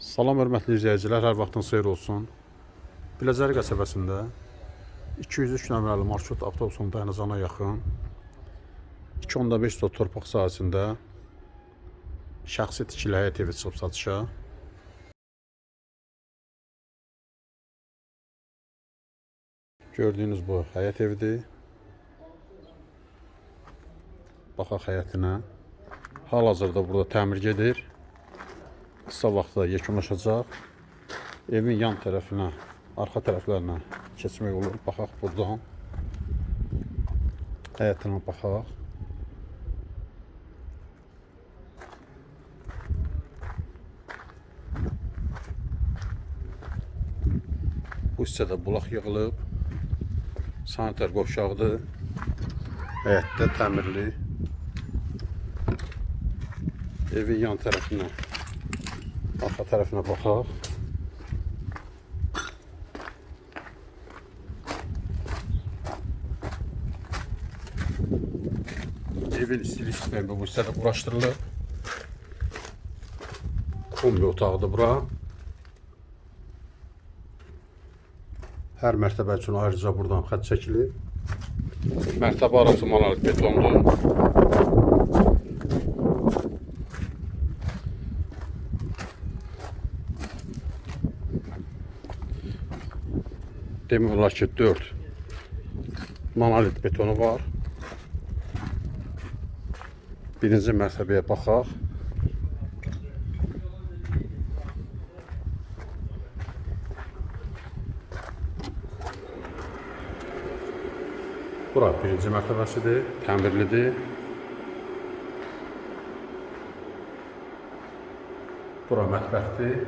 Salam hörmətli izləyicilər, hər vaxtın xeyir olsun. Biləcəri qəsəbəsində 203 nömrəli marşrut avtobusunun dayanacağına yaxın 2.5 sot torpaq sahəsində şəxsi tikili həyət evi çıxıb satışa. Gördüyünüz bu həyət evidir. Baxaq həyətinə. Hal-hazırda burada təmir gedir. Qısa vaxtda yekunlaşacaq. Evin yan tərəfinə, arxa tərəflərinə keçmək olur. Baxaq buradan. Həyətinə baxaq. Bu hissədə bulaq yığılıb. Sanitar qovşağıdır. Həyətdə təmirli. Evin yan tərəfinə, arxa tərəfinə baxaq. Evin istilik sistemi bu hissədə quraşdırılıb. Kombi otağıdır bura. Hər mərtəbə üçün ayrıca buradan xətt çəkilib. Mərtəbə arası monolit betondur. Demək olar ki 4 monolit betonu var. Birinci mərtəbəyə baxaq. Bura birinci mərtəbəsidir, təmirlidir. Bura mətbəxdir.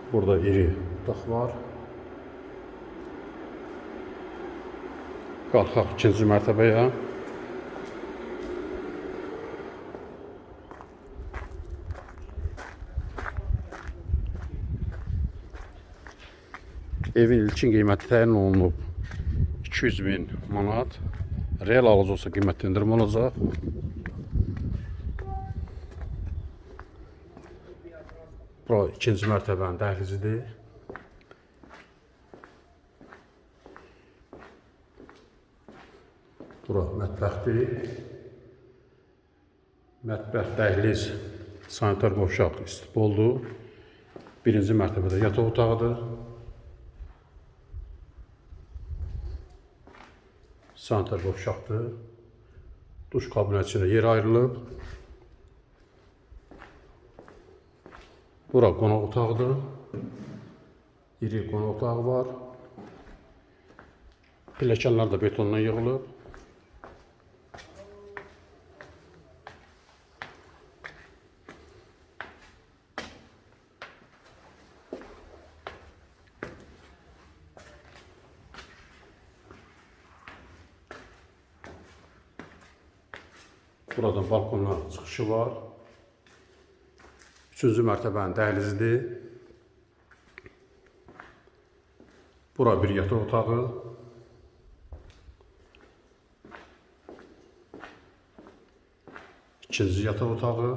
Burada iri otaq var. Qalxaq ikinci mərtəbəyə. Evin ilkin qiyməti təyin olunub 200.000 manat. Real alıcı olsa qiymətləndirmə olacaq. Bura ikinci mərtəbənin dəhlizidir. Bura mətbəxdir. Mətbəx, dəhliz, sanitar qovşaq istipoldur. Birinci mərtəbədə yataq otağıdır. Sanitar qovşaqdır. Duş kabineti içində yer ayrılıb. Bura qonaq otağıdır. İri qonaq otağı var. Pilləkənlər də betondan yığılıb. Buradan balkonlar çıxışı var. Üçüncü mərtəbənin dəhlizidir. Bura bir yataq otağı. İkinci yataq otağı.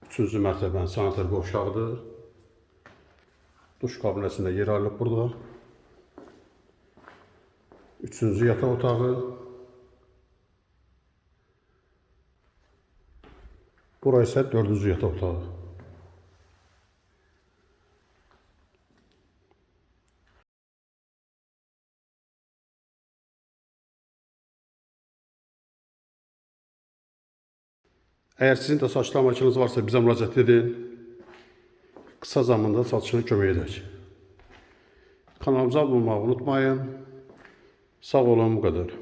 Üçüncü mərtəbənin sanitar qovşağıdır. Duş kabinetində yer ayrılıb burada. Üçüncü yataq otağı. Bura isə dördüncü yataq otağı. Əgər sizin də saçlı amaçınız varsa bizə müraciət edin. Qısa zamanda satışına kömək edək. Kanalımıza abunə olmağı unutmayın. Sağ olun, bu qədər.